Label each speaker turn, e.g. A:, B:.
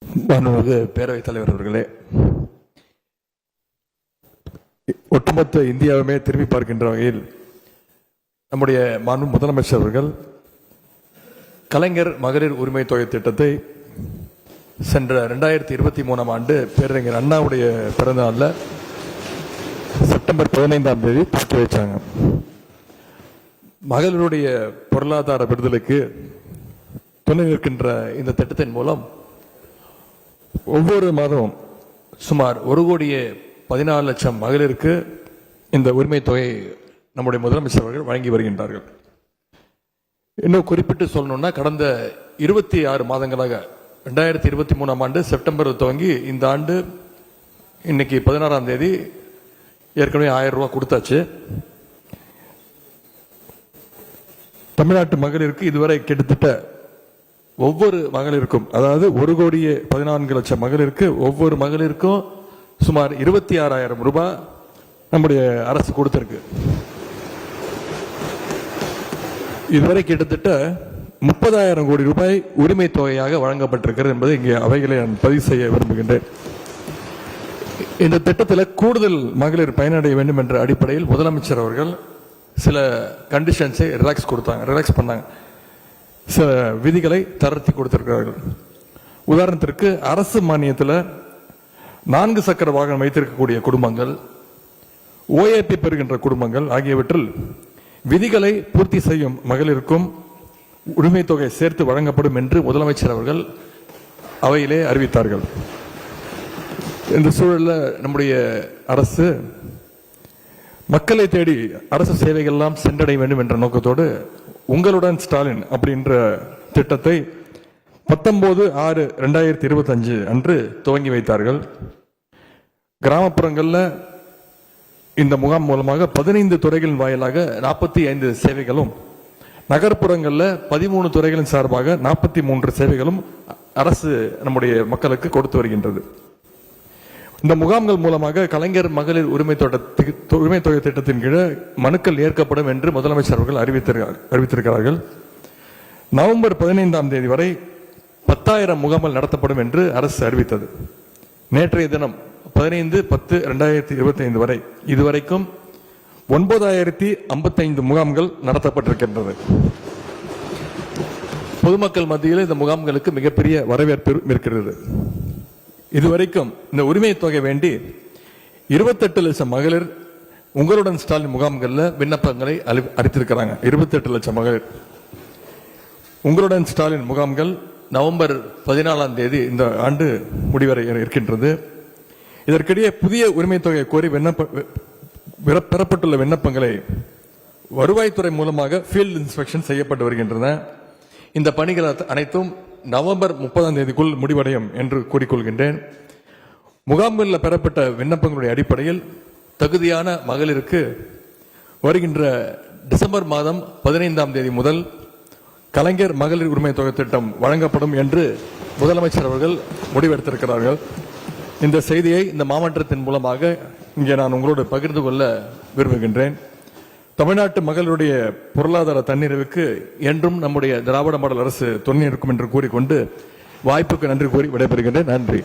A: மாண்புமிகு பேரவைத் தலைவர் அவர்களே, ஒட்டுமொத்த இந்தியாவுமே திரும்பி பார்க்கின்ற வகையில் நம்முடைய மாண்பு முதலமைச்சர் அவர்கள் கலைஞர் மகளிர் உரிமை தொகை திட்டத்தை சென்ற 2023 ஆண்டு பேரறிஞர் அண்ணாவுடைய பிறந்த நாளில் செப்டம்பர் 15ஆம் தேதி துவக்கி வைச்சாங்க. மகளிருடைய பொருளாதார விடுதலைக்கு துணை நிற்கின்ற இந்த திட்டத்தின் மூலம் ஒவ்வொரு மாதமும் சுமார் 1,14,00,000 மகளிருக்கு இந்த உரிமை தொகை நம்முடைய முதலமைச்சர் அவர்கள் வழங்கி வருகின்றார்கள். இன்னும் குறிப்பிட்டு சொல்லணும்னா, கடந்த 26 மாதங்களாக 2023 ஆண்டு செப்டம்பர் துவங்கி இந்த ஆண்டு இன்னைக்கு 16ஆம் தேதி ஏற்கனவே 1000 ரூபாய் கொடுத்தாச்சு. தமிழ்நாட்டு மகளிருக்கு இதுவரை கிட்டத்தட்ட ஒவ்வொரு மகளிருக்கும், அதாவது 1,14,00,000 மகளிருக்கு ஒவ்வொரு மகளிருக்கும் சுமார் 26,000 ரூபாய் நம்முடைய அரசு கொடுத்திருக்கு. இதுவரை கிட்டத்தட்ட 30,000 கோடி ரூபாய் உரிமை தொகையாக வழங்கப்பட்டிருக்கிறது என்பதை இங்கே அவைகளை நான் பதிவு செய்ய விரும்புகின்றேன். இந்த திட்டத்தில் கூடுதல் மகளிர் பயனடைய வேண்டும் என்ற அடிப்படையில் முதலமைச்சர் அவர்கள் சில கண்டிஷன்ஸை ரிலாக்ஸ் பண்ணாங்க. சில விதிகளை தளர்த்தி கொடுத்திருக்கிறார்கள். உதாரணத்திற்கு, அரசு மானியத்தில் 4 சக்கர வாகனம் வைத்திருக்கக்கூடிய குடும்பங்கள், ஓஏபி பெறுகின்ற குடும்பங்கள் ஆகியவற்றில் விதிகளை பூர்த்தி செய்யும் மகளிருக்கும் உரிமை தொகை சேர்த்து வழங்கப்படும் என்று முதலமைச்சர் அவர்கள் அவையிலே அறிவித்தார்கள். இந்த சூழலில் நம்முடைய அரசு மக்களை தேடி அரசு சேவைகள் எல்லாம் சென்றடைய வேண்டும் என்ற நோக்கத்தோடு உங்களுடன் ஸ்டாலின் அப்படின்ற திட்டத்தை 19/6/2025 அன்று துவங்கி வைத்தார்கள். கிராமப்புறங்களில் இந்த முகாம் மூலமாக 15 துறைகளின் வாயிலாக 45 சேவைகளும், நகர்ப்புறங்களில் 13 துறைகளின் சார்பாக 43 சேவைகளும் அரசு நம்முடைய மக்களுக்கு கொடுத்து வருகின்றது. இந்த முகாம்கள் மூலமாக கலைஞர் மகளிர் உரிமை தொகை திட்டத்தின் கீழ் மனுக்கள் ஏற்கப்படும் என்று முதலமைச்சர் அவர்கள் அறிவித்திருக்கிறார்கள். நவம்பர் 15ஆம் தேதி வரை 10,000 முகாம்கள் நடத்தப்படும் என்று அரசு அறிவித்தது. நேற்றைய தினம் 15/10/2025 வரை இதுவரைக்கும் 9,055 முகாம்கள் நடத்தப்பட்டிருக்கின்றது. பொதுமக்கள் மத்தியில் இந்த முகாம்களுக்கு மிகப்பெரிய வரவேற்பு இருக்கிறது. இதுவரைக்கும் இந்த உரிமை தொகை வேண்டி 28 லட்சம் மகளிர் உங்களுடன் ஸ்டாலின் முகாம்களில் விண்ணப்பங்களை அளித்திருக்கிறாங்க. 28 லட்சம் மகளிர் உங்களுடன் ஸ்டாலின் முகாம்கள் நவம்பர் 14ஆம் தேதி இந்த ஆண்டு முடிவரை இருக்கின்றது. இதற்கிடையே புதிய உரிமை தொகை கோரி பெறப்பட்டுள்ள விண்ணப்பங்களை வருவாய்த்துறை மூலமாக ஃபீல்டு இன்ஸ்பெக்ஷன் செய்யப்பட்டு வருகின்றன. இந்த பணிகள் அனைத்தும் நவம்பர் 30ஆம் தேதிக்குள் முடிவடையும் என்று கூறிக்கொள்கின்றேன். முகாம்களில் பெறப்பட்ட விண்ணப்பங்களுடைய அடிப்படையில் தகுதியான மகளிருக்கு வருகின்ற டிசம்பர் மாதம் 15ஆம் தேதி முதல் கலைஞர் மகளிர் உரிமை தொகை திட்டம் வழங்கப்படும் என்று முதலமைச்சர் அவர்கள் முடிவெடுத்திருக்கிறார்கள். இந்த செய்தியை இந்த மாமன்றத்தின் மூலமாக இங்கே நான் உங்களோடு பகிர்ந்து கொள்ள விரும்புகின்றேன். தமிழ்நாட்டு மகளிருடைய பொருளாதார தன்னிறைவுக்கு என்றும் நம்முடைய திராவிட மாடல் அரசு துணை இருக்கும் என்று கூறிக்கொண்டு வாய்ப்புக்கு நன்றி கூறி விடைபெறுகின்றேன். நன்றி.